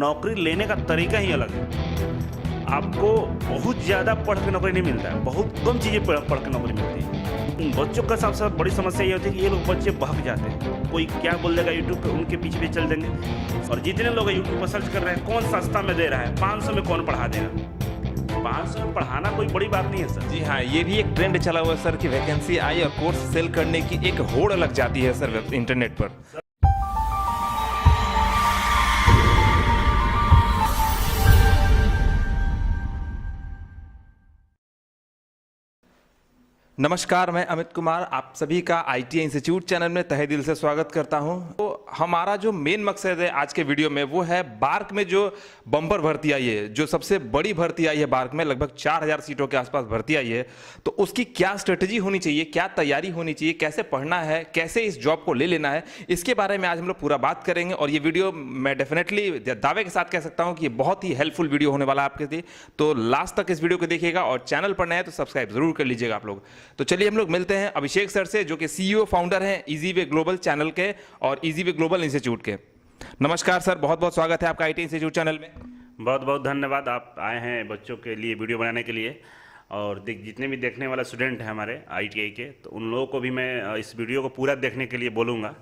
नौकरी लेने का तरीका ही अलग है। आपको बहुत ज़्यादा पढ़ के नौकरी नहीं मिलता है, बहुत कम चीज़ें पढ़ के नौकरी मिलती है। बच्चों का सबसे बड़ी समस्या ये होती है कि ये लोग बच्चे बहक जाते हैं, कोई क्या बोल देगा यूट्यूब पे, उनके पीछे भी चल देंगे। और जितने लोग यूट्यूब पर सर्च कर रहे हैं कौन सस्ता में दे रहा है, 500 में कौन पढ़ा देगा। 500 में पढ़ाना कोई बड़ी बात नहीं है सर। जी हाँ, ये भी एक ट्रेंड चला हुआ है सर कि वैकेंसी आई और कोर्स सेल करने की एक होड़ लग जाती है सर इंटरनेट पर। नमस्कार, मैं अमित कुमार आप सभी का ITI इंस्टीट्यूट चैनल में तहे दिल से स्वागत करता हूं। तो हमारा जो मेन मकसद है आज के वीडियो में वो है बार्क में जो बम्पर भर्ती आई है, जो सबसे बड़ी भर्ती आई है बार्क में, लगभग 4000 सीटों के आसपास भर्ती आई है। तो उसकी क्या स्ट्रेटजी होनी चाहिए, क्या तैयारी होनी चाहिए, कैसे पढ़ना है, कैसे इस जॉब को ले लेना है, इसके बारे में आज हम लोग पूरा बात करेंगे। और ये वीडियो मैं डेफिनेटली दावे के साथ कह सकता हूँ कि ये बहुत ही हेल्पफुल वीडियो होने वाला है आपके लिए। तो लास्ट तक इस वीडियो को देखिएगा और चैनल पर नए हैं तो सब्सक्राइब जरूर कर लीजिएगा आप लोग। तो चलिए हम लोग मिलते हैं अभिषेक सर से, जो कि CEO फाउंडर हैं इजी वे ग्लोबल चैनल के और इजी वे ग्लोबल इंस्टीट्यूट के। नमस्कार सर, बहुत बहुत स्वागत है आपका ITI इंस्टीट्यूट चैनल में। बहुत बहुत धन्यवाद, आप आए हैं बच्चों के लिए वीडियो बनाने के लिए। और जितने भी देखने वाले स्टूडेंट हैं हमारे ITI के, तो उन लोगों को भी मैं इस वीडियो को पूरा देखने के लिए बोलूँगा।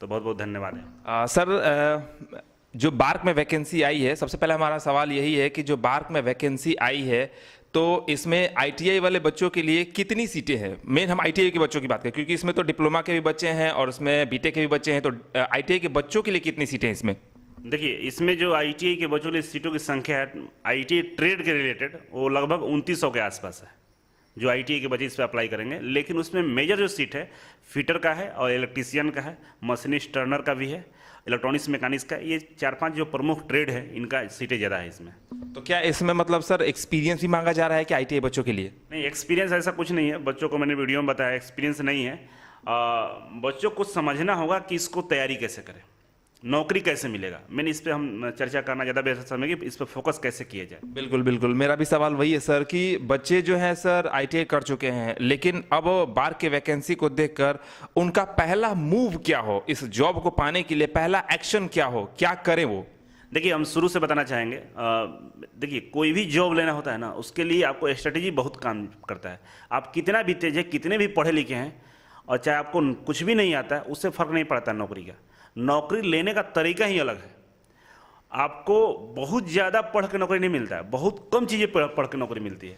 तो बहुत बहुत धन्यवाद है। सर, जो बार्क में वैकेंसी आई है, सबसे पहले हमारा सवाल यही है कि जो बार्क में वैकेंसी आई है तो इसमें ITI वाले बच्चों के लिए कितनी सीटें हैं। मेन हम ITI के बच्चों की बात करें क्योंकि इसमें तो डिप्लोमा के भी बच्चे हैं और इसमें BTech के भी बच्चे हैं। तो ITI के बच्चों के लिए कितनी सीटें हैं इसमें? देखिए, इसमें जो ITI के बच्चों के लिए सीटों की संख्या है ITI ट्रेड के रिलेटेड, वो लगभग 2900 के आसपास है जो ITI के बच्चे इस पर अप्लाई करेंगे। लेकिन उसमें मेजर जो सीट है फिटर का है और इलेक्ट्रीशियन का है, मशीनिस्ट टर्नर का भी है, इलेक्ट्रॉनिक्स मैकेनिक्स का। ये 4-5 जो प्रमुख ट्रेड है इनका सीटें ज़्यादा है इसमें। तो क्या इसमें मतलब सर एक्सपीरियंस भी मांगा जा रहा है कि ITI बच्चों के लिए? नहीं, एक्सपीरियंस ऐसा कुछ नहीं है। बच्चों को मैंने वीडियो में बताया एक्सपीरियंस नहीं है। बच्चों को समझना होगा कि इसको तैयारी कैसे करें, नौकरी कैसे मिलेगा। मैंने इस पर हम चर्चा करना ज़्यादा बेहतर समझेंगे कि इस पर फोकस कैसे किया जाए। बिल्कुल बिल्कुल, मेरा भी सवाल वही है सर कि बच्चे जो हैं सर ITI कर चुके हैं, लेकिन अब बार्क के वैकेंसी को देखकर उनका पहला मूव क्या हो, इस जॉब को पाने के लिए पहला एक्शन क्या हो, क्या करें वो? देखिए, हम शुरू से बताना चाहेंगे। देखिए, कोई भी जॉब लेना होता है ना, उसके लिए आपको स्ट्रेटेजी बहुत काम करता है। आप कितना भी तेज है, कितने भी पढ़े लिखे हैं, और चाहे आपको कुछ भी नहीं आता है, उससे फ़र्क नहीं पड़ता नौकरी का। नौकरी लेने का तरीका ही अलग है। आपको बहुत ज़्यादा पढ़ के नौकरी नहीं मिलता है, बहुत कम चीज़ें पढ़ के नौकरी मिलती है।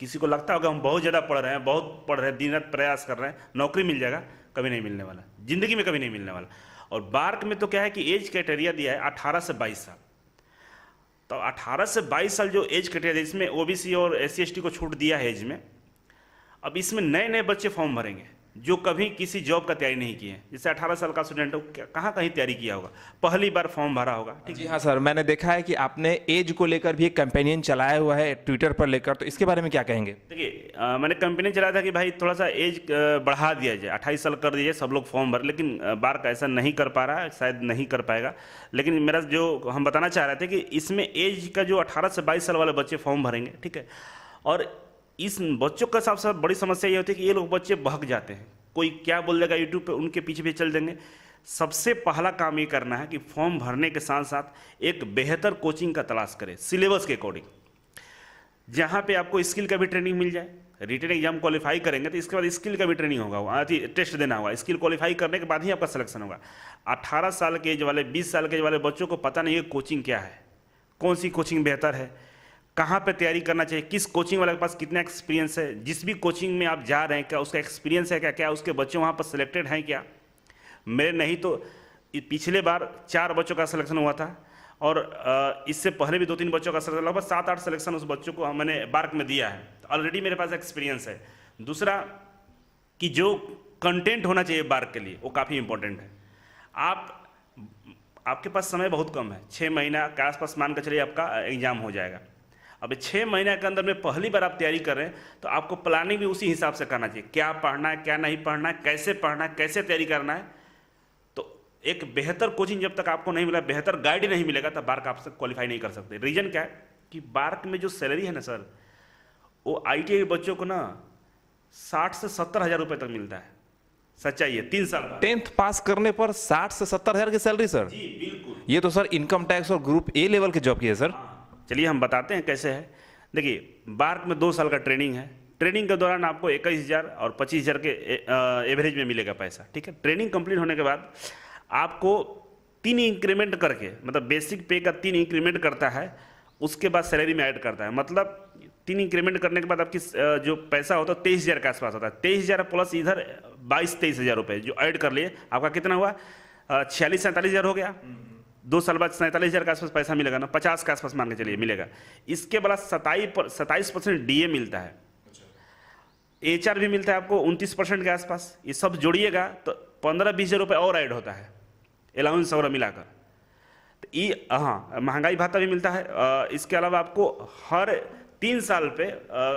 किसी को लगता होगा हम बहुत ज़्यादा पढ़ रहे हैं, बहुत पढ़ रहे हैं, दिन रात प्रयास कर रहे हैं, नौकरी मिल जाएगा, कभी नहीं मिलने वाला, ज़िंदगी में कभी नहीं मिलने वाला। और बार्क में तो क्या है कि एज क्राइटेरिया दिया है 18 से 22 साल। तो 18 से 22 साल जो एज क्राइटेरिया, इसमें OBC और SC ST को छूट दिया है एज में। अब इसमें नए नए बच्चे फॉर्म भरेंगे जो कभी किसी जॉब का तैयारी नहीं किए हैं। जैसे 18 साल का स्टूडेंट हो, कहाँ कहीं तैयारी किया होगा, पहली बार फॉर्म भरा होगा। ठीक जी हाँ सर, मैंने देखा है कि आपने एज को लेकर भी एक कैंपेनियन चलाया हुआ है ट्विटर पर लेकर, तो इसके बारे में क्या कहेंगे? देखिए, मैंने कैंपेनिंग चलाया था कि भाई थोड़ा सा एज बढ़ा दिया जाए, 28 साल कर दीजिए, सब लोग फॉर्म भर। लेकिन बार्क ऐसा नहीं कर पा रहा है, शायद नहीं कर पाएगा। लेकिन मेरा जो हम बताना चाह रहे थे कि इसमें एज का जो 18 से 22 साल वाले बच्चे फॉर्म भरेंगे, ठीक है। और इस बच्चों का सबसे बड़ी समस्या ये होती है कि ये लोग बच्चे बहक जाते हैं, कोई क्या बोल देगा यूट्यूब पे, उनके पीछे भी चल देंगे। सबसे पहला काम ये करना है कि फॉर्म भरने के साथ साथ एक बेहतर कोचिंग का तलाश करें सिलेबस के अकॉर्डिंग, जहाँ पे आपको स्किल का भी ट्रेनिंग मिल जाए। रिटन एग्जाम क्वालिफाई करेंगे तो इसके बाद स्किल का भी ट्रेनिंग होगा, टेस्ट देना होगा। स्किल क्वालिफाई करने के बाद ही आपका सिलेक्शन होगा। 18 साल के एज वाले, 20 साल के एज वाले बच्चों को पता नहीं है कोचिंग क्या है, कौन सी कोचिंग बेहतर है, कहाँ पे तैयारी करना चाहिए, किस कोचिंग वाले के पास कितना एक्सपीरियंस है, जिस भी कोचिंग में आप जा रहे हैं क्या उसका एक्सपीरियंस है, क्या उसके बच्चे वहाँ पर सिलेक्टेड हैं क्या। मेरे नहीं तो पिछले बार 4 बच्चों का सिलेक्शन हुआ था और इससे पहले भी 2-3 बच्चों का सिलेक्शन, लगभग 7-8 सिलेक्शन उस बच्चों को मैंने बार्क में दिया है। तो ऑलरेडी मेरे पास एक्सपीरियंस है। दूसरा कि जो कंटेंट होना चाहिए बार्क के लिए वो काफ़ी इंपॉर्टेंट है। आपके पास समय बहुत कम है, 6 महीना के आसपास मान कर चलिए आपका एग्जाम हो जाएगा। अब 6 महीने के अंदर में पहली बार आप तैयारी कर रहे हैं तो आपको प्लानिंग भी उसी हिसाब से करना चाहिए, क्या पढ़ना है, क्या नहीं पढ़ना है, कैसे पढ़ना है, कैसे तैयारी करना है। तो एक बेहतर कोचिंग जब तक आपको नहीं मिला, बेहतर गाइड नहीं मिलेगा, तब बार्क आपसे क्वालिफाई नहीं कर सकते। रीज़न क्या है कि बार्क में जो सैलरी है ना सर, वो ITI बच्चों को ना 60 से 70 हज़ार रुपये तक मिलता है। सच्चाई है, 3 साल बाद। 10th पास करने पर 60 से 70 हजार की सैलरी सर? जी बिल्कुल। ये तो सर इनकम टैक्स और ग्रुप ए लेवल के जॉब की है सर। चलिए हम बताते हैं कैसे है। देखिए बार्क में 2 साल का ट्रेनिंग है। ट्रेनिंग के दौरान आपको 21,000 और 25,000 के एवरेज में मिलेगा पैसा, ठीक है। ट्रेनिंग कंप्लीट होने के बाद आपको 3 इंक्रीमेंट करके, मतलब बेसिक पे का 3 इंक्रीमेंट करता है, उसके बाद सैलरी में ऐड करता है। मतलब 3 इंक्रीमेंट करने के बाद आपकी जो पैसा होता है 23,000 के आसपास होता है। 23,000 प्लस इधर 22-23,000 रुपये जो ऐड कर लिए, आपका कितना हुआ? 46-47,000 हो गया। 2 साल बाद 47,000 के आसपास पैसा मिलेगा ना, 50 के आसपास मान के चलिए मिलेगा। इसके बाद 27% डीए मिलता है, HR भी मिलता है आपको 29% के आसपास। ये सब जोड़िएगा तो 15-20,000 रुपये और ऐड होता है, अलाउंस वगैरह मिलाकर। तो ये हाँ, महंगाई भत्ता भी मिलता है। इसके अलावा आपको हर 3 साल पे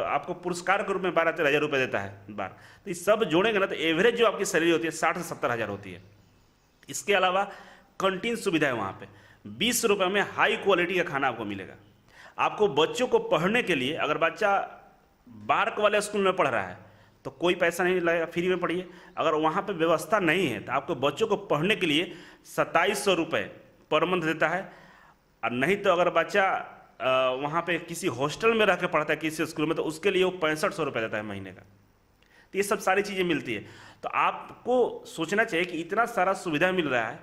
आपको पुरस्कार के रूप में 12-13,000 रुपये देता है बार। तो ये सब जोड़ेंगे ना तो एवरेज जो आपकी सैलरी होती है 60 से 70 हज़ार होती है। इसके अलावा कैंटीन सुविधा है वहाँ पे, 20 रुपये में हाई क्वालिटी का खाना आपको मिलेगा। आपको बच्चों को पढ़ने के लिए, अगर बच्चा बार्क वाले स्कूल में पढ़ रहा है तो कोई पैसा नहीं लगेगा, फ्री में पढ़िए। अगर वहाँ पे व्यवस्था नहीं है तो आपको बच्चों को पढ़ने के लिए 2700 रुपये पर मंथ देता है। और नहीं तो अगर बच्चा वहाँ पे किसी हॉस्टल में रह के पढ़ता है किसी स्कूल में, तो उसके लिए वो 6500 रुपये देता है महीने का। तो ये सब सारी चीज़ें मिलती है। तो आपको सोचना चाहिए कि इतना सारा सुविधा मिल रहा है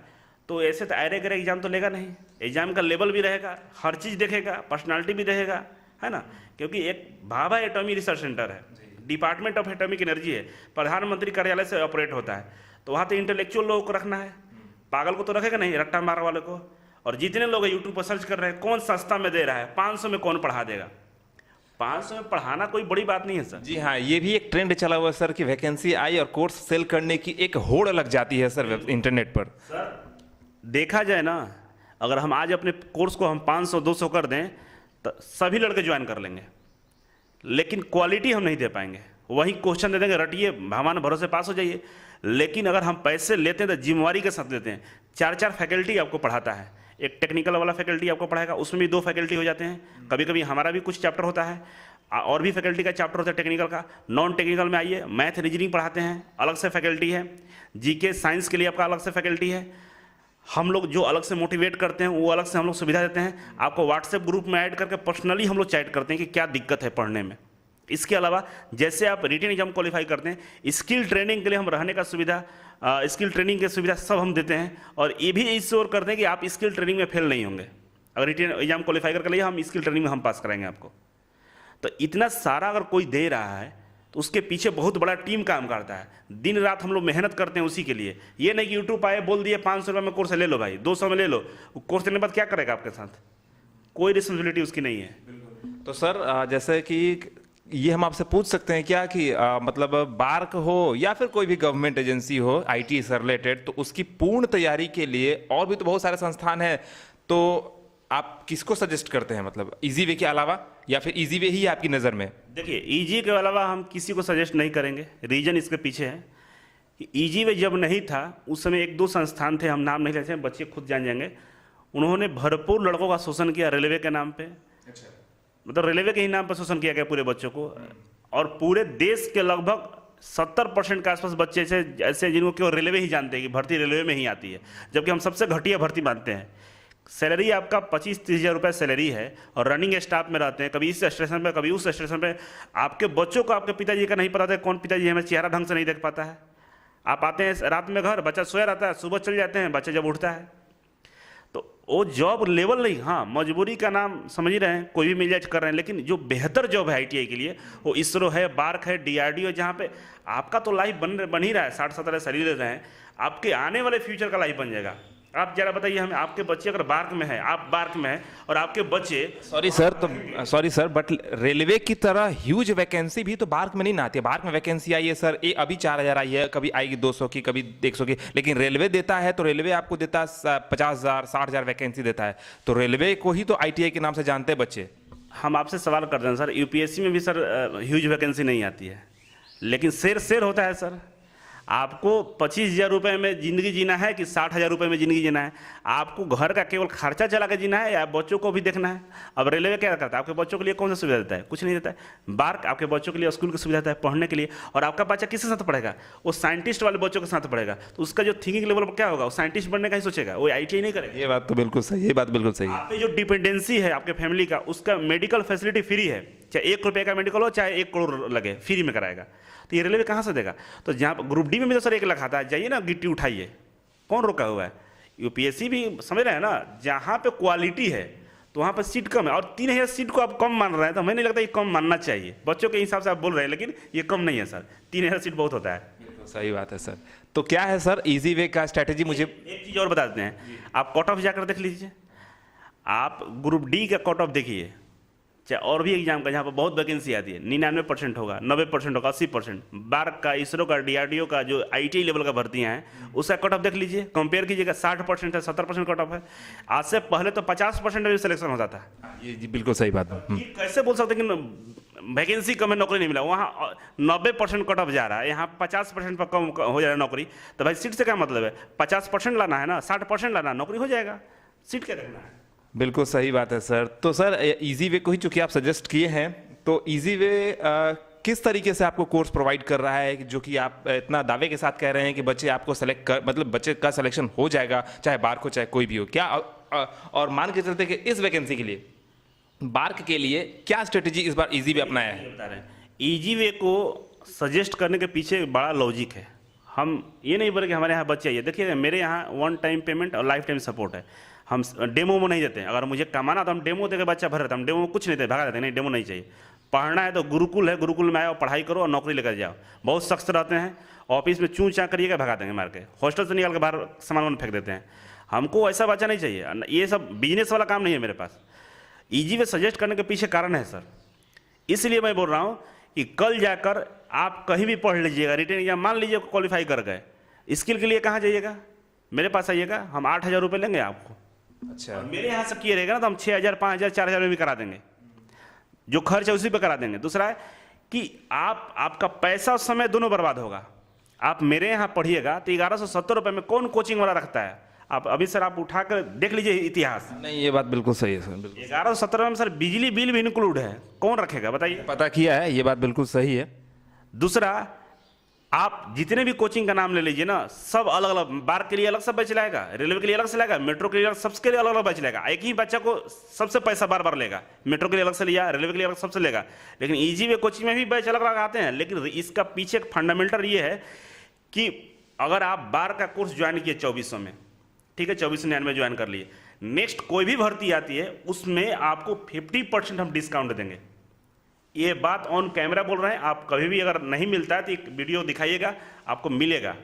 तो ऐसे तो आयरे गरे एग्जाम तो लेगा नहीं। एग्जाम का लेवल भी रहेगा, हर चीज़ देखेगा, पर्सनालिटी भी रहेगा, है ना। क्योंकि एक भाभा एटॉमी रिसर्च सेंटर है, डिपार्टमेंट ऑफ एटॉमिक एनर्जी है, प्रधानमंत्री कार्यालय से ऑपरेट होता है। तो वहाँ तो इंटेलेक्चुअल लोगों को रखना है, पागल को तो रखेगा नहीं, रट्टा मार वाले को। और जितने लोग यूट्यूब पर सर्च कर रहे हैं कौन सस्ता में दे रहा है, 500 में कौन पढ़ा देगा। 500 में पढ़ाना कोई बड़ी बात नहीं है सर। जी हाँ, ये भी एक ट्रेंड चला हुआ है सर कि वैकेंसी आई और कोर्स सेल करने की एक होड़ लग जाती है सर इंटरनेट पर। सर देखा जाए ना, अगर हम आज अपने कोर्स को हम 500-200 कर दें तो सभी लड़के ज्वाइन कर लेंगे, लेकिन क्वालिटी हम नहीं दे पाएंगे। वही क्वेश्चन दे देंगे, रटिए, भगवान भरोसे पास हो जाइए। लेकिन अगर हम पैसे लेते हैं तो जिम्मेवारी के साथ लेते हैं। 4-4 फैकल्टी आपको पढ़ाता है, एक टेक्निकल वाला फैकल्टी आपको पढ़ाएगा, उसमें भी 2 फैकल्टी हो जाते हैं। कभी कभी हमारा भी कुछ चैप्टर होता है, और भी फैकल्टी का चैप्टर होता है टेक्निकल का। नॉन टेक्निकल में आइए, मैथ रीजनिंग पढ़ाते हैं, अलग से फैकल्टी है। GK साइंस के लिए आपका अलग से फैकल्टी है। हम लोग जो अलग से मोटिवेट करते हैं वो अलग से हम लोग सुविधा देते हैं। आपको व्हाट्सएप ग्रुप में ऐड करके पर्सनली हम लोग चैट करते हैं कि क्या दिक्कत है पढ़ने में। इसके अलावा जैसे आप रिटन एग्जाम क्वालिफाई करते हैं, स्किल ट्रेनिंग के लिए हम रहने का सुविधा, स्किल ट्रेनिंग की सुविधा सब हम देते हैं। और ये भी इंश्योर करते हैं कि आप स्किल ट्रेनिंग में फेल नहीं होंगे। अगर रिटन एग्जाम क्वालिफाई करके लिए हम स्किल ट्रेनिंग में हम पास कराएंगे आपको। तो इतना सारा अगर कोई दे रहा है तो उसके पीछे बहुत बड़ा टीम काम करता है। दिन रात हम लोग मेहनत करते हैं उसी के लिए। ये नहीं कि यूट्यूब आए बोल दिए 500 रुपये में कोर्स ले लो भाई, 200 में ले लो, कोर्स लेने के बाद क्या करेगा आपके साथ? कोई रिस्पॉन्सिबिलिटी उसकी नहीं है। तो सर जैसे कि ये हम आपसे पूछ सकते हैं क्या कि मतलब बार्क हो या फिर कोई भी गवर्नमेंट एजेंसी हो IT से रिलेटेड, तो उसकी पूर्ण तैयारी के लिए और भी तो बहुत सारे संस्थान हैं, तो आप किसको सजेस्ट करते हैं? मतलब इजी वे के अलावा, या फिर इजी वे ही आपकी नज़र में? देखिए इजी के अलावा हम किसी को सजेस्ट नहीं करेंगे। रीजन इसके पीछे है कि इजी वे जब नहीं था उस समय 1-2 संस्थान थे, हम नाम नहीं लेते हैं, बच्चे खुद जान जाएंगे। उन्होंने भरपूर लड़कों का शोषण किया रेलवे के नाम पे। मतलब रेलवे के ही नाम पर शोषण किया गया पूरे बच्चों को। और पूरे देश के लगभग 70% के आसपास बच्चे ऐसे जिनको केवल रेलवे ही जानते हैं कि भर्ती रेलवे में ही आती है, जबकि हम सबसे घटिया भर्ती मानते हैं। सैलरी आपका 25-30 हज़ार रुपये सैलरी है और रनिंग स्टाफ में रहते हैं, कभी इस स्टेशन पे कभी उस स्टेशन पे। आपके बच्चों को आपके पिताजी का नहीं पता था कौन पिताजी हमें चेहरा ढंग से नहीं देख पाता है। आप आते हैं रात में घर, बच्चा सोया रहता है, सुबह चल जाते हैं, बच्चा जब उठता है तो वो जॉब लेवल नहीं। हाँ, मजबूरी का नाम समझ ही रहे हैं, कोई भी मिल जाए कर रहे हैं, लेकिन जो बेहतर जॉब है ITI के लिए वो ISRO है, बार्क है, DRDO, जहाँ पे आपका तो लाइफ बन ही रहा है। 60-70 सैलरी दे रहे हैं, आपके आने वाले फ्यूचर का लाइफ बन जाएगा। आप जरा बताइए हमें, आपके बच्चे अगर बार्क में है, आप बार्क में है और आपके बच्चे, सॉरी सर, बट रेलवे की तरह ह्यूज वैकेंसी भी तो बार्क में नहीं ना आती है। बार्क में वैकेंसी आई है सर, अभी 4,000 आई है, कभी आएगी 200 की, कभी 100 की, लेकिन रेलवे देता है तो रेलवे आपको देता है 50,000 60,000 वैकेंसी देता है। तो रेलवे को ही तो ITI के नाम से जानते हैं बच्चे। हम आपसे सवाल करते हैं सर, UPSC में भी सर ह्यूज वैकेंसी नहीं आती है, लेकिन शेर होता है सर। आपको 25,000 रुपये में ज़िंदगी जीना है कि 60,000 रुपये में ज़िंदगी जीना है? आपको घर का केवल खर्चा चला के जीना है या बच्चों को भी देखना है? अब रेलवे क्या करता है, आपके बच्चों के लिए कौन सा सुविधा देता है? कुछ नहीं देता है। बार्क आपके बच्चों के लिए स्कूल की सुविधा देता है पढ़ने के लिए, और आपका बच्चा किसके साथ पढ़ेगा? वो साइंटिस्ट वाले बच्चों के साथ पढ़ेगा, तो उसका जो थिंकिंग लेवल क्या होगा, वो साइंटिस्ट बनने का ही सोचेगा, वो ITI नहीं करेगा। ये बात तो बिल्कुल सही, ये बात बिल्कुल सही है। आप पे जो डिपेंडेंसी है आपके फैमिली का, उसका मेडिकल फैसिलिटी फ्री है, चाहे 1 रुपये का मेडिकल हो चाहे 1 करोड़ लगे, फ्री में कराएगा। तो ये रेलवे कहाँ से देगा? तो जहाँ पर ग्रुप डी में भी तो सर 1 लाख आता है, जाइए ना गिट्टी उठाइए, कौन रोका हुआ है? UPSC भी समझ रहे हैं ना, जहाँ पे क्वालिटी है तो वहाँ पर सीट कम है, और 3,000 सीट को आप कम मान रहे हैं, तो हमें नहीं लगता ये कम मानना चाहिए। बच्चों के हिसाब से आप बोल रहे हैं, लेकिन ये कम नहीं है सर, 3,000 सीट बहुत होता है। सही बात है सर। तो क्या है सर इजी वे का स्ट्रैटेजी? मुझे एक चीज़ और बता देते हैं, आप कट ऑफ जाकर देख लीजिए, आप ग्रुप डी का कट ऑफ देखिए, चाहे और भी एग्जाम का जहाँ पर बहुत वैकेंसी आती है, 99% होगा, 90% होगा, 80%। बार्क का, इसरो का, DRDO का, जो ITI लेवल का भर्तियाँ हैं, उसका कट ऑफ देख लीजिए, कंपेयर कीजिएगा, 60% है, 70% कट ऑफ है। आज से पहले तो 50% में भी सिलेक्शन होता था। ये जी बिल्कुल सही बात है। ये कैसे बोल सकते हैं कि वैकेंसी कम है, नौकरी नहीं मिला? वहाँ 90% कट ऑफ जा रहा है, यहाँ 50% पर कम हो जा रहा है नौकरी। तो भाई सीट से क्या मतलब है? 50% लाना है ना, 60% लाना, नौकरी हो जाएगा, सीट क्या रखना है? बिल्कुल सही बात है सर। तो सर इजी वे को ही चूंकि आप सजेस्ट किए हैं, तो इजी वे किस तरीके से आपको कोर्स प्रोवाइड कर रहा है, जो कि आप इतना दावे के साथ कह रहे हैं कि बच्चे आपको सेलेक्ट कर, मतलब बच्चे का सिलेक्शन हो जाएगा, चाहे बार्क हो चाहे कोई भी हो? क्या और मान के चलते कि इस वैकेंसी के लिए, बार्क के लिए क्या स्ट्रेटेजी इस बार इजी वे अपनाया है? बता रहे हैं, इजी वे को सजेस्ट करने के पीछे बड़ा लॉजिक है। हम ये नहीं बोले कि हमारे यहाँ बच्चे आइए, देखिए मेरे यहाँ 1 टाइम पेमेंट और लाइफ टाइम सपोर्ट है। हम डेमो में नहीं देते हैं, अगर मुझे कमाना तो हम डेमो देकर बच्चा भर देते हैं, हम डेमो में कुछ नहीं देते, भगा देते हैं, नहीं डेमो नहीं चाहिए। पढ़ना है तो गुरुकुल है, गुरुकुल में आओ, पढ़ाई करो और नौकरी लेकर जाओ। बहुत सख्त रहते हैं, ऑफिस में चूँ चाँ करिएगा, भगा देंगे मार के, हॉस्टल से निकाल के बाहर सामान फेंक देते हैं। हमको ऐसा बच्चा नहीं चाहिए, ये सब बिजनेस वाला काम नहीं है मेरे पास। इजी वे सजेस्ट करने के पीछे कारण है सर, इसलिए मैं बोल रहा हूँ कि कल जाकर आप कहीं भी पढ़ लीजिएगा, रिटेन एग्जाम मान लीजिए क्वालिफाई कर गए, स्किल के लिए कहाँ जाइएगा? मेरे पास आइएगा, हम 8,000 रुपये लेंगे आपको। अच्छा, मेरे यहाँ से किए रहेगा ना तो हम 6,000, 5,000, 4,000 में भी करा देंगे, जो खर्च है उसी पे करा देंगे। दूसरा है कि आपका पैसा और समय दोनों बर्बाद होगा। आप मेरे यहाँ पढ़िएगा तो 1,170 रुपये में कौन कोचिंग वाला रखता है? आप अभी सर आप उठाकर देख लीजिए इतिहास। नहीं ये बात बिल्कुल सही है सर, बिल्कुल 1,170 में सर बिजली बिल भी इंक्लूड है, कौन रखेगा बताइए? पता किया है, ये बात बिल्कुल सही है। दूसरा, आप जितने भी कोचिंग का नाम ले लीजिए ना, सब अलग अलग, बार्क के लिए अलग सब बैच लाएगा, रेलवे के लिए अलग से लाएगा, मेट्रो के लिए अलग, सबके लिए अलग अलग बैच लाएगा। एक ही बच्चा को सबसे पैसा बार बार लेगा, मेट्रो के लिए अलग से लिया, रेलवे के लिए अलग सबसे लेगा। लेकिन इजी वे कोचिंग में भी बैच अलग अलग आते हैं, लेकिन इसका पीछे एक फंडामेंटल ये है कि अगर आप बार्क का कोर्स ज्वाइन किए 2400 में, ठीक है, 2499 ज्वाइन कर लिए, नेक्स्ट कोई भी भर्ती आती है उसमें आपको 50% हम डिस्काउंट देंगे। ये बात ऑन कैमरा बोल रहे हैं, आप कभी भी अगर नहीं मिलता है तो एक वीडियो दिखाइएगा, आपको मिलेगा।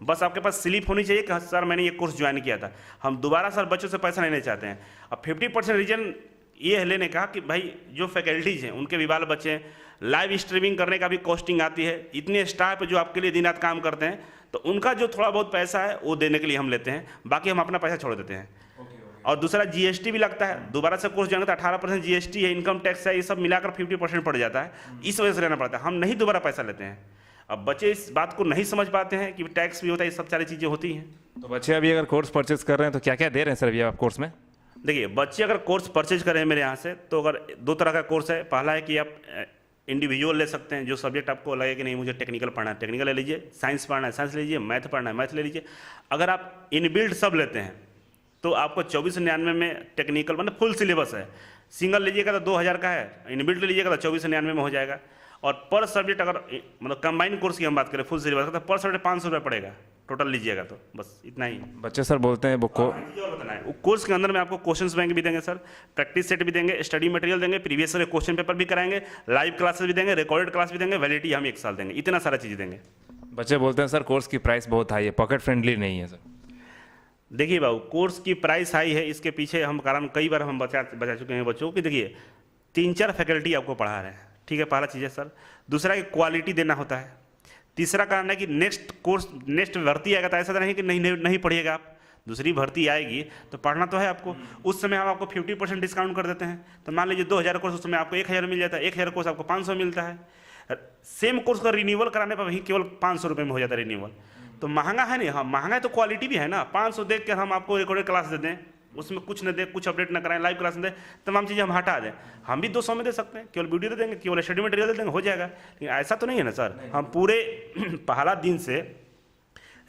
बस आपके पास स्लिप होनी चाहिए कि सर मैंने ये कोर्स ज्वाइन किया था। हम दोबारा सर बच्चों से पैसा लेना चाहते हैं। अब 50% रीजन ये है लेने का कि भाई जो फैकल्टीज़ हैं उनके भी बाल बच्चे हैं, लाइव स्ट्रीमिंग करने का भी कॉस्टिंग आती है, इतने स्टाफ जो आपके लिए दिन रात काम करते हैं, तो उनका जो थोड़ा बहुत पैसा है वो देने के लिए हम लेते हैं, बाकी हम अपना पैसा छोड़ देते हैं। और दूसरा GST भी लगता है, दोबारा से कोर्स ज्वाइन करता है 18% GST है, इनकम टैक्स है, ये सब मिलाकर 50% पड़ जाता है, इस वजह से लेना पड़ता है। हम नहीं दोबारा पैसा लेते हैं। अब बच्चे इस बात को नहीं समझ पाते हैं कि टैक्स भी होता है, ये सब सारी चीज़ें होती हैं। तो बच्चे अभी अगर कोर्स परचेज कर रहे हैं तो क्या क्या दे रहे हैं सर अभी आप कोर्स में? देखिए, बच्चे अगर कोर्स परचेज करें मेरे यहाँ से, तो अगर 2 तरह का कोर्स है। पहला है कि आप इंडिविजुअल ले सकते हैं, जो सब्जेक्ट आपको लगे कि नहीं मुझे टेक्निकल पढ़ना है टेक्निकल ले लीजिए, साइंस पढ़ना है साइंस ले लीजिए, मैथ पढ़ना है मैथ ले लीजिए। अगर आप इनबिल्ड सब लेते हैं तो आपको 2499 में टेक्निकल मतलब फुल सिलेबस है। सिंगल लीजिएगा तो 2,000 का है, इनबिल्ड लीजिएगा तो 2499 में हो जाएगा। और पर सब्जेक्ट अगर मतलब कंबाइंड कोर्स की हम बात करें फुल सिलेबस का, तो पर सब्जेक्ट 500 रुपये पड़ेगा टोटल लीजिएगा तो, बस इतना ही। बच्चे सर बोलते हैं वो बताना है, कोर्स के अंदर में आपको क्वेश्चंस बैंक भी देंगे सर, प्रैक्टिस सेट भी देंगे, स्टडी मटेरियल देंगे, प्रीवियस ईयर क्वेश्चन पेपर भी कराएंगे, लाइव क्लासेस भी देंगे, रिकॉर्डेड क्लास भी देंगे, वैलिडिटी हम 1 साल देंगे, इतना सारा चीज़ देंगे। बच्चे बोलते हैं सर कोर्स की प्राइस बहुत हाई है, पॉकेट फ्रेंडली नहीं है सर। देखिए बाबू, कोर्स की प्राइस हाई है, इसके पीछे हम कारण कई बार हम बचा चुके हैं बच्चों को कि देखिए 3-4 फैकल्टी आपको पढ़ा रहे हैं, ठीक है, पहला चीज़ है सर। दूसरा कि क्वालिटी देना होता है। तीसरा कारण है कि नेक्स्ट भर्ती आएगा तो ऐसा नहीं कि नहीं पढ़िएगा आप, दूसरी भर्ती आएगी तो पढ़ना तो है आपको। उस समय हम आपको 50% डिस्काउंट कर देते हैं। तो मान लीजिए 2,000 कोर्स, उस समय आपको 1,000 मिल जाता है, 1,000 कोर्स आपको 500 मिलता है। सेम कोर्स का रिन्यूअल कराने पर वही केवल 500 रुपये में हो जाता है रिन्यूअल। तो महंगा है नहीं, हाँ महंगा है तो क्वालिटी भी है ना। 500 देख कर हम आपको रिकॉर्डेड क्लास दे दें, उसमें कुछ न दे, कुछ अपडेट न कराएं, लाइव क्लास न दें, तमाम चीज़ें हम हटा दें, हम भी 200 में दे सकते हैं, केवल वीडियो दे देंगे, केवल स्टडी मटेरियल दे देंगे, हो जाएगा। लेकिन ऐसा तो नहीं है ना सर, हम पूरे पहला दिन से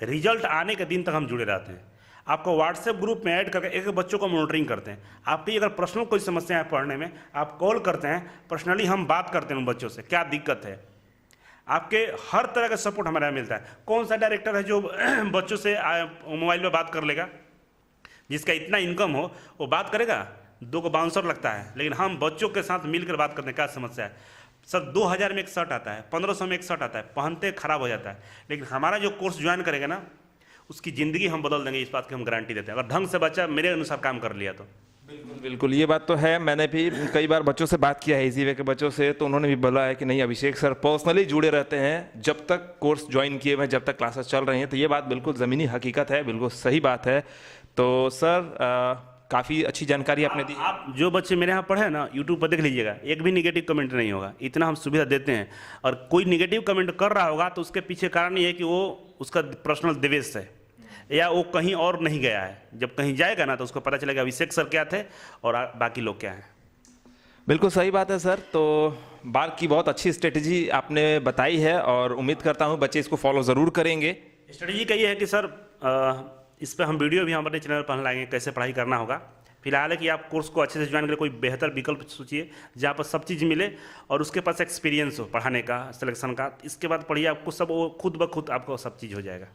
रिजल्ट आने के दिन तक हम जुड़े रहते हैं। आपको व्हाट्सएप ग्रुप में ऐड करके एक बच्चों को मॉनिटरिंग करते हैं। आपकी अगर पर्सनल कोई समस्या है पढ़ने में, आप कॉल करते हैं, पर्सनली हम बात करते हैं उन बच्चों से, क्या दिक्कत है, आपके हर तरह का सपोर्ट हमारे यहाँ मिलता है। कौन सा डायरेक्टर है जो बच्चों से मोबाइल में बात कर लेगा, जिसका इतना इनकम हो वो बात करेगा? 2 को बाउंसर लगता है, लेकिन हम बच्चों के साथ मिलकर बात करते हैं, क्या समस्या है। सर 2000 में एक शर्ट आता है, 1500 में एक शर्ट आता है, पहनते खराब हो जाता है, लेकिन हमारा जो कोर्स ज्वाइन करेगा ना, उसकी ज़िंदगी हम बदल देंगे, इस बात की हम गारंटी देते हैं, अगर ढंग से बच्चा मेरे अनुसार काम कर लिया तो। बिल्कुल बिल्कुल, ये बात तो है। मैंने भी कई बार बच्चों से बात किया है, इजी वे के बच्चों से, तो उन्होंने भी बोला है कि नहीं अभिषेक सर पर्सनली जुड़े रहते हैं जब तक कोर्स ज्वाइन किए हुए, जब तक क्लासेस चल रही हैं। तो ये बात बिल्कुल ज़मीनी हकीकत है, बिल्कुल सही बात है। तो सर काफ़ी अच्छी जानकारी आपने दी। आप जो बच्चे मेरे यहाँ पढ़े ना, यूट्यूब पर देख लीजिएगा, एक भी निगेटिव कमेंट नहीं होगा, इतना हम सुविधा देते हैं। और कोई निगेटिव कमेंट कर रहा होगा तो उसके पीछे कारण ये है कि वो उसका पर्सनल द्वेष है या वो कहीं और नहीं गया है। जब कहीं जाएगा ना तो उसको पता चलेगा अभिषेक सर क्या थे और बाकी लोग क्या हैं। बिल्कुल सही बात है सर। तो बार्क की बहुत अच्छी स्ट्रेटजी आपने बताई है और उम्मीद करता हूँ बच्चे इसको फॉलो ज़रूर करेंगे। स्ट्रेटजी का ये है कि सर इस पर हम वीडियो भी हम अपने चैनल पर लाएंगे, कैसे पढ़ाई करना होगा। फिलहाल है कि आप कोर्स को अच्छे से ज्वाइन करें, कोई बेहतर विकल्प सोचिए जहाँ पर सब चीज़ मिले और उसके पास एक्सपीरियंस हो पढ़ाने का, सिलेक्शन का। इसके बाद पढ़िए, आपको सब वो खुद ब खुद आपको सब चीज़ हो जाएगा।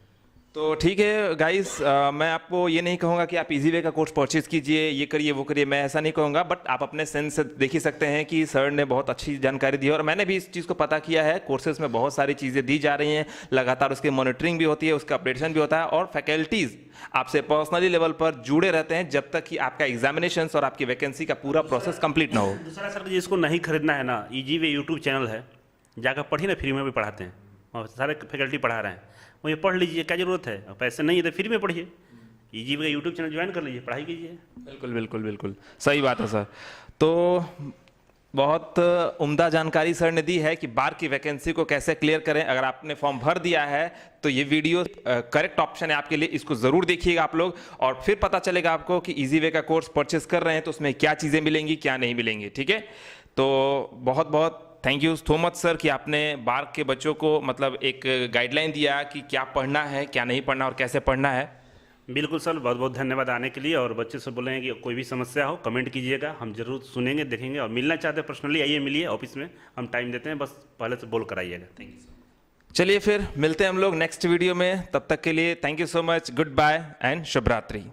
तो ठीक है गाइस, मैं आपको ये नहीं कहूँगा कि आप इजी वे का कोर्स परचेज कीजिए, ये करिए वो करिए, मैं ऐसा नहीं कहूँगा। बट आप अपने सेंस से देख ही सकते हैं कि सर ने बहुत अच्छी जानकारी दी है और मैंने भी इस चीज़ को पता किया है। कोर्सेज में बहुत सारी चीज़ें दी जा रही हैं, लगातार उसकी मॉनिटरिंग भी होती है, उसका अपडेशन भी होता है और फैकल्टीज़ आपसे पर्सनली लेवल पर जुड़े रहते हैं जब तक कि आपका एग्जामिनेशन और आपकी वैकेंसी का पूरा प्रोसेस कंप्लीट ना हो। दूसरा सर, जिसको नहीं खरीदना है ना, इजी वे यूट्यूब चैनल है, जाकर पढ़िए ना, फ्री में भी पढ़ाते हैं और सारे फैकल्टी पढ़ा रहे हैं, वही पढ़ लीजिए, क्या जरूरत है। पैसे नहीं है तो फ्री में पढ़िए, easy way YouTube channel join कर लीजिए, पढ़ाई कीजिए। बिल्कुल बिल्कुल बिल्कुल सही बात है सर। तो बहुत उम्दा जानकारी सर ने दी है कि बार्क की वैकेंसी को कैसे क्लियर करें। अगर आपने फॉर्म भर दिया है तो ये वीडियो करेक्ट ऑप्शन है आपके लिए, इसको ज़रूर देखिएगा आप लोग और फिर पता चलेगा आपको कि इजी वे का कोर्स परचेस कर रहे हैं तो उसमें क्या चीज़ें मिलेंगी, क्या नहीं मिलेंगी। ठीक है, तो बहुत बहुत thank you so much sir कि आपने बार्क के बच्चों को मतलब एक गाइडलाइन दिया कि क्या पढ़ना है, क्या नहीं पढ़ना और कैसे पढ़ना है। बिल्कुल सर, बहुत बहुत धन्यवाद आने के लिए। और बच्चे से बोलेंगे कि कोई भी समस्या हो कमेंट कीजिएगा, हम जरूर सुनेंगे, देखेंगे। और मिलना चाहते हैं पर्सनली आइए, मिलिए ऑफिस में, हम टाइम देते हैं, बस पहले से बोल कर आइएगा। Thank you sir. चलिए फिर मिलते हैं हम लोग नेक्स्ट वीडियो में, तब तक के लिए thank you so much, good bye and शुभ रात्रि।